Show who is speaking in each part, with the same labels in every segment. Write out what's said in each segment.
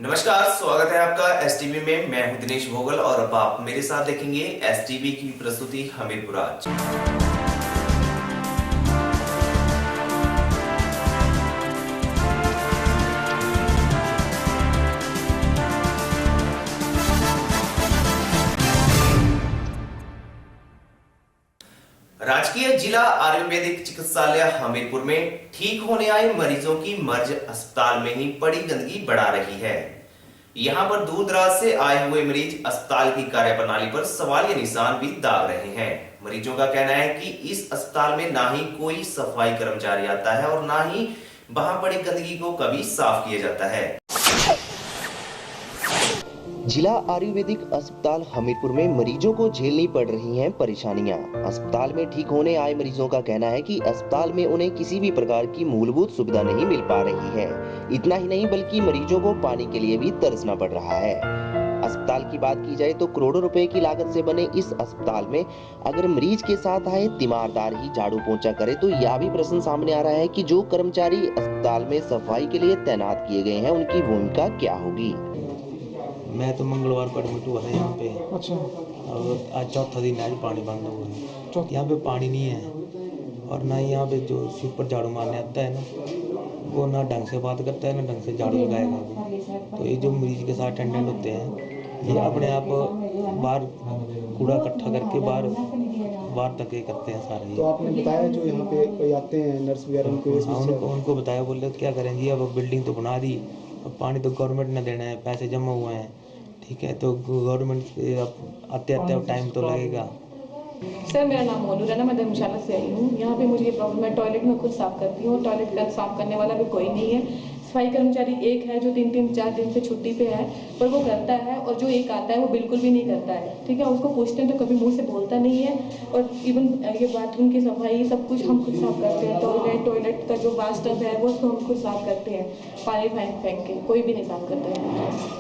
Speaker 1: नमस्कार, स्वागत है आपका एसटीवी में। मैं हूं दिनेश भोगल और अब आप मेरे साथ देखेंगे एसटीवी की प्रस्तुति हमीरपुर आज। राजकीय जिला आयुर्वेदिक चिकित्सालय हमीरपुर में ठीक होने आए मरीजों की मर्ज अस्पताल में ही पड़ी गंदगी बढ़ा रही है। यहां पर दूर दराज से आए हुए मरीज अस्पताल की कार्यप्रणाली पर सवालिया निशान भी दाग रहे हैं। मरीजों का कहना है कि इस अस्पताल में ना ही कोई सफाई कर्मचारी आता है और ना ही वहां पड़ी गंदगी को कभी साफ किया जाता है।
Speaker 2: जिला आयुर्वेदिक अस्पताल हमीरपुर में मरीजों को झेलनी पड़ रही हैं परेशानियां। अस्पताल में ठीक होने आए मरीजों का कहना है कि अस्पताल में उन्हें किसी भी प्रकार की मूलभूत सुविधा नहीं मिल पा रही है। इतना ही नहीं बल्कि मरीजों को पानी के लिए भी तरसना पड़ रहा है। अस्पताल की बात की जाए तो करोड़ों रुपए की लागत से बने इस अस्पताल में अगर मरीज के साथ आए तीमारदार ही झाड़ू पोंछा करे तो यह भी प्रश्न सामने आ रहा है कि जो कर्मचारी अस्पताल में सफाई के लिए तैनात किए गए हैं उनकी भूमिका क्या होगी।
Speaker 3: मैं तो मंगलवार को एडमिट हुआ था यहाँ पे।
Speaker 4: अच्छा।
Speaker 3: और आज चौथा दिन आज पानी बंद हुआ है। यहाँ पे पानी नहीं है और ना ही यहाँ पे जो सिर पर झाड़ू मारने आता है ना वो ना ढंग से बात करता है ना ढंग से झाड़ू लगाएगा वो। तो ये जो मरीज के साथ अटेंडेंट होते हैं ये अपने आप बाहर कूड़ा इकट्ठा करके बाहर तक ये करते हैं सारे।
Speaker 4: तो आपने बताया जो यहाँ पे कोई आते हैं नर्स वगैरह
Speaker 3: उनको बताया, बोले क्या करें जी, अब बिल्डिंग तो बना दी, अब पानी तो गवर्नमेंट ने देना है, पैसे जमा हुए हैं, ठीक है, तो गवर्नमेंट आते आते अब टाइम तो लगेगा।
Speaker 5: सर मेरा नाम मोनू है ना, मैं धर्मशाला से आई हूँ। यहाँ पे मुझे ये प्रॉब्लम है, टॉयलेट में खुद साफ करती हूँ, टॉयलेट का साफ करने वाला भी कोई नहीं है। सफाई कर्मचारी एक है जो 3-4 दिन से छुट्टी पे है, पर वो करता है, और जो एक आता है वो बिल्कुल भी नहीं करता है, ठीक है। उसको पूछते हैं तो कभी मुंह से बोलता नहीं है। और इवन ये बाथरूम की सफाई सब कुछ हम खुद साफ करते हैं। टॉयलेट का जो बाथटब है वो हम खुद साफ करते हैं, पानी फेंक के, कोई भी नहीं साफ करता है।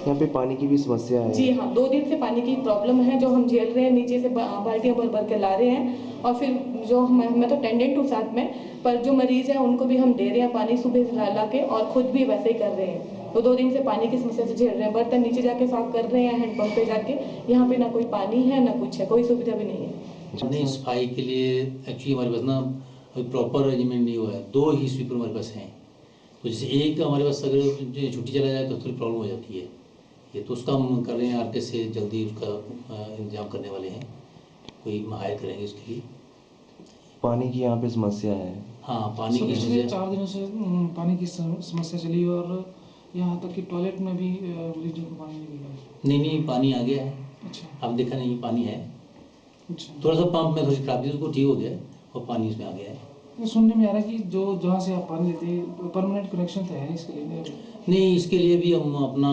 Speaker 2: यहाँ पे पानी की भी समस्या है।
Speaker 5: जी हाँ, 2 दिन से पानी की प्रॉब्लम है जो हम झेल रहे हैं। नीचे से बाल्टियाँ भर के ला रहे हैं, और फिर जो मैं तो अटेंडेंट हूँ साथ में, पर जो मरीज है उनको भी हम दे रहे हैं पानी सुबह से ला के, और खुद भी वैसे ही कर रहे हैं। तो 2 दिन से पानी की समस्या से झेल रहे हैं। बर्तन नीचे जाके साफ कर रहे हैं हैंडपंप पे जाके। यहाँ पे ना कोई पानी है ना कुछ है, कोई सुविधा भी नहीं है।
Speaker 6: नहीं, सफाई के लिए एक्चुअली हमारे पास ना अभी प्रॉपर अरेंजमेंट नहीं हुआ है। 2 ही स्वीपर हमारे पास हैं, तो जैसे एक हमारे पास अगर छुट्टी चला जाए तो थोड़ी प्रॉब्लम हो जाती है। ये तो उसका हम कर रहे हैं, आरके से जल्दी उसका इंतजाम करने वाले हैं, कोई हायर करेंगे इसके लिए।
Speaker 2: पानी की यहाँ पे समस्या है।
Speaker 6: हाँ, पानी की
Speaker 4: पिछले 4 दिनों से पानी की समस्या चली, और यहाँ तक कि टॉयलेट में भी मरीजों को पानी नहीं मिल रहा है।
Speaker 6: नहीं, पानी आ गया है।
Speaker 4: अच्छा।
Speaker 6: आप देखा नहीं, पानी है।
Speaker 4: अच्छा।
Speaker 6: थोड़ा सा पंप में थोड़ी खराबी थी, उसको ठीक हो गया और पानी इसमें आ गया है।
Speaker 4: सुनने में आ रहा है कि जो जहाँ से आप पानी लेते हैं परमानेंट कनेक्शन तो है इसके लिए?
Speaker 6: नहीं, इसके लिए भी हम अपना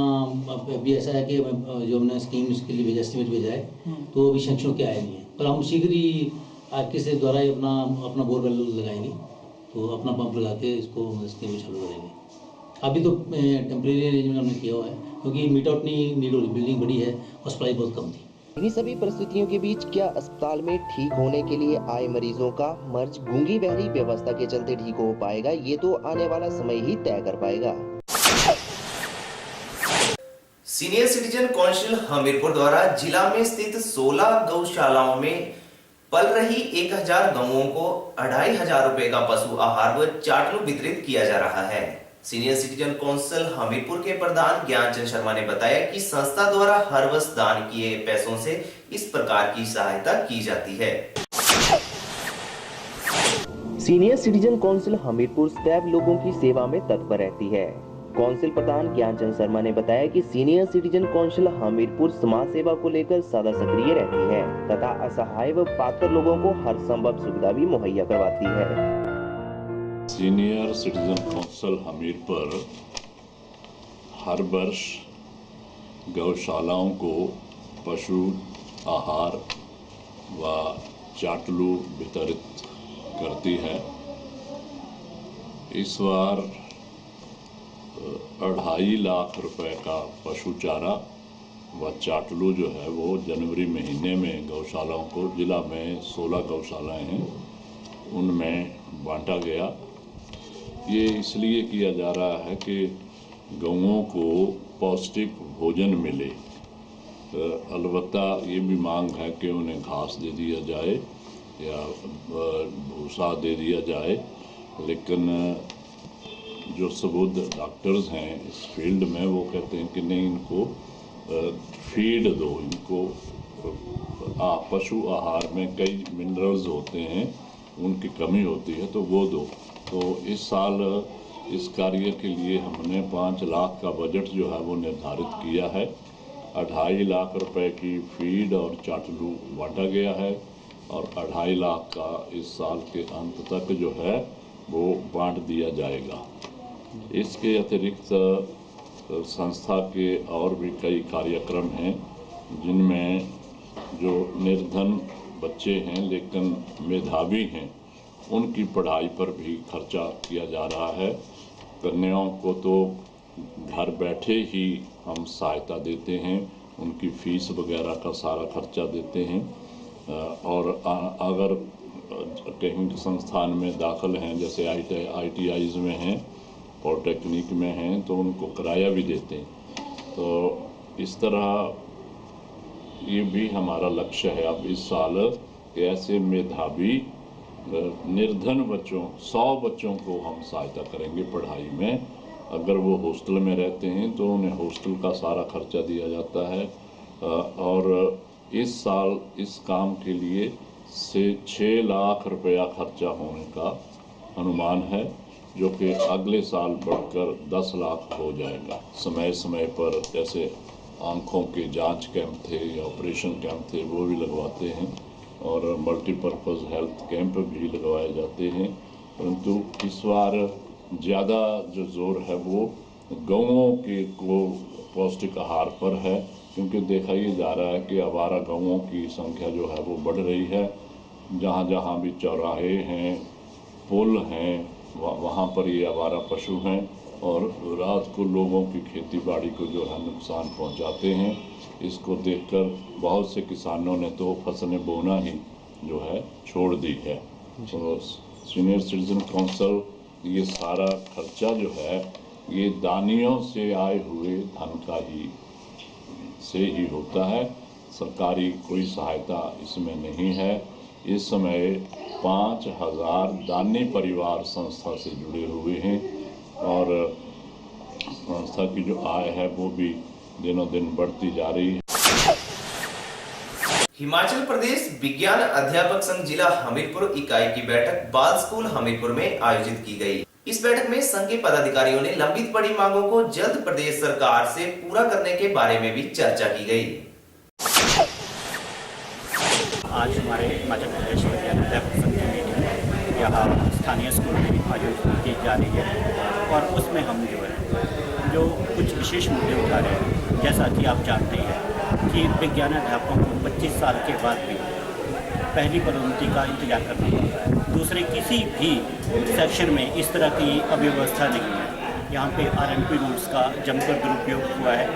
Speaker 6: अभी ऐसा है कि जो हमने स्कीम इसके लिए भेजा, एस्टिमेट भेजा है, तो अभी सेंक्शन के आया नहीं है, पर हम शीघ्र ही आरके से द्वारा ही अपना बोरवेल लगाएंगे, तो अपना पंप लगा के इसको स्कीम में चालू करेंगे। अभी तो टेम्प्रेरी अरेंजमेंट हमने किया हुआ है, क्योंकि मीट आउट नहीं नीड हो रही, बिल्डिंग बड़ी है और सप्लाई बहुत कम थी।
Speaker 2: इन्हीं सभी परिस्थितियों के बीच क्या अस्पताल में ठीक होने के लिए आए मरीजों का मर्ज गूंगी बहरी व्यवस्था के चलते ठीक हो पाएगा, ये तो आने वाला समय ही तय कर पाएगा।
Speaker 1: सीनियर सिटीजन काउंसिल हमीरपुर द्वारा जिला में स्थित 16 गौशालाओं में पल रही 1000 गौओं को 2500 रुपए का पशु आहार व चाटलू वितरित किया जा रहा है। सीनियर सिटीजन काउंसिल हमीरपुर के प्रधान ज्ञानचंद शर्मा ने बताया कि संस्था द्वारा हर वर्ष दान किए पैसों से इस प्रकार की सहायता की जाती है।
Speaker 2: सीनियर सिटीजन काउंसिल हमीरपुर सदैव लोगों की सेवा में तत्पर रहती है। काउंसिल प्रधान ज्ञानचंद शर्मा ने बताया कि सीनियर सिटीजन काउंसिल हमीरपुर समाज सेवा को लेकर सदा सक्रिय रहती है तथा असहाय व पात्र लोगों को हर संभव सुविधा भी मुहैया करवाती है।
Speaker 7: सीनियर सिटीजन काउंसिल हमीरपुर हर वर्ष गौशालाओं को पशु आहार व चाटलू वितरित करती है। इस बार 2.5 लाख रुपए का पशु चारा व चाटलू जो है वो जनवरी महीने में गौशालाओं को, जिला में 16 गौशालाएं हैं, उनमें बांटा गया। ये इसलिए किया जा रहा है कि गौओं को पौष्टिक भोजन मिले। अलबत्ता ये भी मांग है कि उन्हें घास दे दिया जाए या भूसा दे दिया जाए, लेकिन जो सबूत डॉक्टर्स हैं इस फील्ड में वो कहते हैं कि नहीं, इनको फीड दो, इनको पशु आहार में कई मिनरल्स होते हैं, उनकी कमी होती है तो वो दो। तो इस साल इस कार्य के लिए हमने 5 लाख का बजट जो है वो निर्धारित किया है। 2.5 लाख रुपए की फीड और चाटलू बांटा गया है और 2.5 लाख का इस साल के अंत तक जो है वो बांट दिया जाएगा। इसके अतिरिक्त संस्था के और भी कई कार्यक्रम हैं जिनमें जो निर्धन बच्चे हैं लेकिन मेधावी हैं उनकी पढ़ाई पर भी खर्चा किया जा रहा है। कन्याओं को तो घर बैठे ही हम सहायता देते हैं, उनकी फ़ीस वगैरह का सारा खर्चा देते हैं और अगर कहीं संस्थान में दाखिल हैं, जैसे ITIs में हैं, पॉलिटेक्निक में हैं, तो उनको किराया भी देते हैं। तो इस तरह ये भी हमारा लक्ष्य है अब इस साल कि ऐसे मेधावी निर्धन बच्चों 100 बच्चों को हम सहायता करेंगे पढ़ाई में। अगर वो हॉस्टल में रहते हैं तो उन्हें हॉस्टल का सारा खर्चा दिया जाता है और इस साल इस काम के लिए से 6 लाख रुपया खर्चा होने का अनुमान है, जो कि अगले साल बढ़कर 10 लाख हो जाएगा। समय समय पर जैसे आँखों के जांच कैंप थे या ऑपरेशन कैंप थे वो भी लगवाते हैं और मल्टीपर्पज़ हेल्थ कैंप भी लगवाए जाते हैं, परंतु इस बार ज़्यादा जो जोर है वो गौओं के को पौष्टिक आहार पर है, क्योंकि देखा ये जा रहा है कि आवारा गौओं की संख्या जो है वो बढ़ रही है। जहाँ जहाँ भी चौराहे हैं, पुल हैं, वहाँ पर ये आवारा पशु हैं और रात को लोगों की खेती बाड़ी को जो है नुकसान पहुँचाते हैं। इसको देखकर बहुत से किसानों ने तो फसलें बोना ही जो है छोड़ दी है। तो सीनियर सिटीजन काउंसिल ये सारा खर्चा जो है ये दानियों से आए हुए धन का ही से ही होता है, सरकारी कोई सहायता इसमें नहीं है। इस समय 5000 दानी परिवार संस्था से जुड़े हुए हैं और संस्था की जो आय है वो भी दिनों दिन बढ़ती जा रही है।
Speaker 1: हिमाचल प्रदेश विज्ञान अध्यापक संघ जिला हमीरपुर इकाई की बैठक बाल स्कूल हमीरपुर में आयोजित की गई। इस बैठक में संघ के पदाधिकारियों ने लंबित पड़ी मांगों को जल्द प्रदेश सरकार से पूरा करने के बारे में भी चर्चा की गई।
Speaker 8: आज हमारे हिमाचल प्रदेश विज्ञान अध्यापक संघ की मीटिंग यहाँ स्थानीय स्कूल में आयोजित की जा रही है और उसमें हम जो कुछ विशेष मुद्दे उठा रहे हैं। जैसा कि आप जानते हैं कि विज्ञान अध्यापकों को 25 साल के बाद भी पहली पदोन्नति का इंतजार करना पड़ता है। दूसरे किसी भी सेक्शन में इस तरह की अव्यवस्था नहीं है। यहाँ पे RMP रूल्स का जमकर दुरुपयोग हुआ है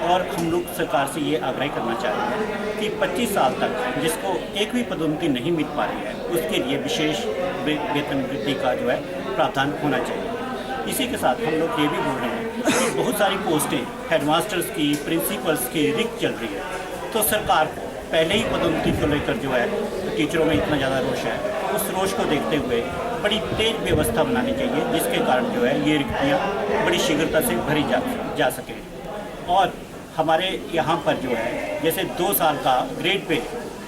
Speaker 8: और हम लोग सरकार से ये आग्रह करना चाहेंगे कि 25 साल तक जिसको एक भी पदोन्नति नहीं मिल पा रही है उसके लिए विशेष वेतन वृद्धि का जो है प्रावधान होना चाहिए। इसी के साथ हम लोग ये भी बोल रहे हैं कि बहुत सारी पोस्टें हेडमास्टर्स की, प्रिंसिपल्स की रिक्त चल रही है, तो सरकार को पहले ही पदोन्नति को लेकर जो है टीचरों में इतना ज़्यादा रोष है, तो उस रोष को देखते हुए बड़ी तेज व्यवस्था बनानी चाहिए जिसके कारण जो है ये रिक्तियाँ बड़ी शीघ्रता से भरी जा सके। और हमारे यहाँ पर जो है जैसे 2 साल का ग्रेड पे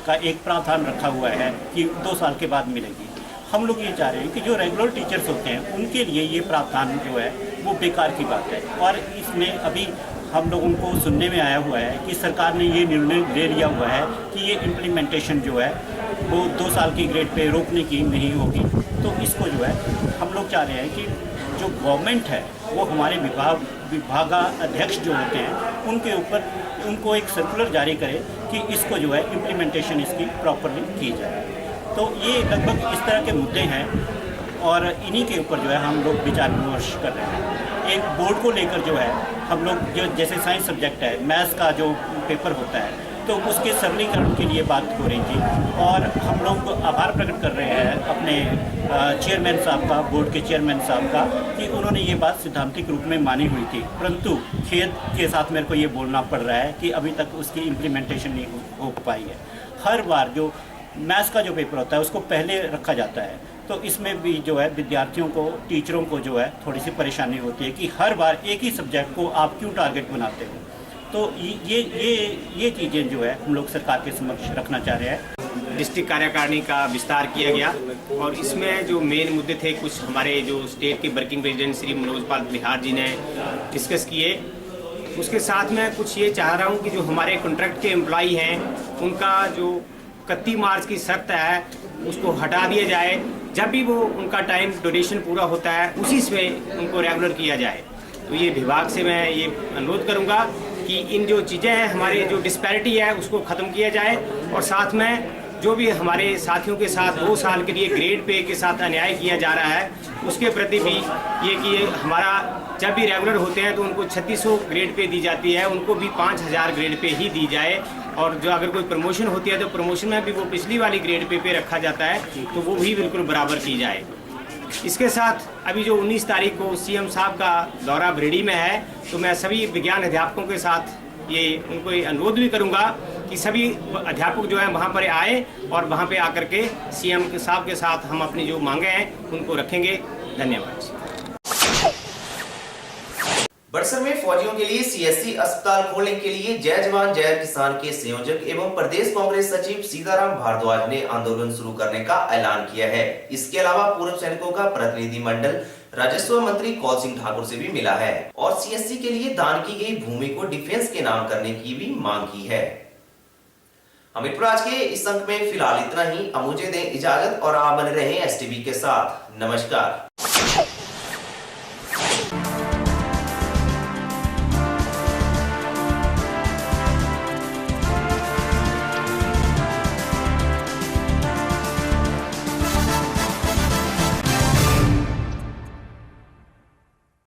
Speaker 8: का एक प्रावधान रखा हुआ है कि 2 साल के बाद मिलेगी। हम लोग ये चाह रहे हैं कि जो रेगुलर टीचर्स होते हैं उनके लिए ये प्रावधान जो है वो बेकार की बात है। और इसमें अभी हम लोगों को सुनने में आया हुआ है कि सरकार ने ये निर्णय ले लिया हुआ है कि ये इम्प्लीमेंटेशन जो है वो 2 साल की ग्रेड पे रोकने की नहीं होगी। तो इसको जो है हम लोग चाह रहे हैं कि जो गवर्नमेंट है वो हमारे विभागाध्यक्ष जो होते हैं उनके ऊपर उनको एक सर्कुलर जारी करे कि इसको जो है इम्प्लीमेंटेशन इसकी प्रॉपरली की जाए। तो ये लगभग इस तरह के मुद्दे हैं और इन्हीं के ऊपर जो है हम लोग विचार विमर्श कर रहे हैं। एक बोर्ड को लेकर जो है हम लोग जो जैसे साइंस सब्जेक्ट है, मैथ्स का जो पेपर होता है, तो उसके सरलीकरण के लिए बात हो रही थी। और हम लोग आभार प्रकट कर रहे हैं अपने चेयरमैन साहब का, बोर्ड के चेयरमैन साहब का, कि उन्होंने ये बात सिद्धांतिक रूप में मानी हुई थी। परंतु खेद के साथ मेरे को ये बोलना पड़ रहा है कि अभी तक उसकी इम्प्लीमेंटेशन नहीं हो पाई है। हर बार जो मैथ्स का जो पेपर होता है उसको पहले रखा जाता है, तो इसमें भी जो है विद्यार्थियों को, टीचरों को जो है थोड़ी सी परेशानी होती है कि हर बार एक ही सब्जेक्ट को आप क्यों टारगेट बनाते हो। तो ये चीज़ें जो है हम लोग सरकार के समक्ष रखना चाह रहे हैं।
Speaker 9: डिस्ट्रिक्ट कार्यकारिणी का विस्तार किया गया और इसमें जो मेन मुद्दे थे कुछ हमारे जो स्टेट के वर्किंग प्रेसिडेंट श्री मनोज पाल बिहार जी ने डिस्कस किए। उसके साथ में कुछ ये चाह रहा हूँ कि जो हमारे कॉन्ट्रैक्ट के एम्प्लॉई हैं उनका जो 31 मार्च की शर्त है उसको हटा दिया जाए। जब भी वो उनका टाइम ड्यूरेशन पूरा होता है उसी से उनको रेगुलर किया जाए। तो ये विभाग से मैं ये अनुरोध करूँगा कि इन जो चीज़ें हैं, हमारे जो डिस्पैरिटी है उसको ख़त्म किया जाए। और साथ में जो भी हमारे साथियों के साथ 2 साल के लिए ग्रेड पे के साथ अन्याय किया जा रहा है उसके प्रति भी ये कि हमारा जब भी रेगुलर होते हैं तो उनको 3600 ग्रेड पे दी जाती है, उनको भी 5000 ग्रेड पे ही दी जाए। और जो अगर कोई प्रमोशन होती है तो प्रमोशन में भी वो पिछली वाली ग्रेड पे रखा जाता है, तो वो भी बिल्कुल बराबर की जाए। इसके साथ अभी जो 19 तारीख को सीएम साहब का दौरा बरेली में है, तो मैं सभी विज्ञान अध्यापकों के साथ ये उनको ये अनुरोध भी करूंगा कि सभी अध्यापक जो हैं वहाँ पर आए और वहाँ पे आकर के सीएम साहब के साथ हम अपनी जो मांगे हैं उनको रखेंगे। धन्यवाद।
Speaker 1: बड़सर में फौजियों के लिए सीएससी अस्पताल खोलने के लिए जय जवान जय किसान के संयोजक एवं प्रदेश कांग्रेस सचिव सीताराम भारद्वाज ने आंदोलन शुरू करने का ऐलान किया है। इसके अलावा पूर्व सैनिकों का प्रतिनिधिमंडल राजस्व मंत्री कौल सिंह ठाकुर से भी मिला है और सीएससी के लिए दान की गई भूमि को डिफेंस के नाम करने की भी मांग की है। हमीरपुर आज के इस अंक में फिलहाल इतना ही। अब मुझे दें इजाजत और आप बने रहें एसटीवी के साथ। नमस्कार।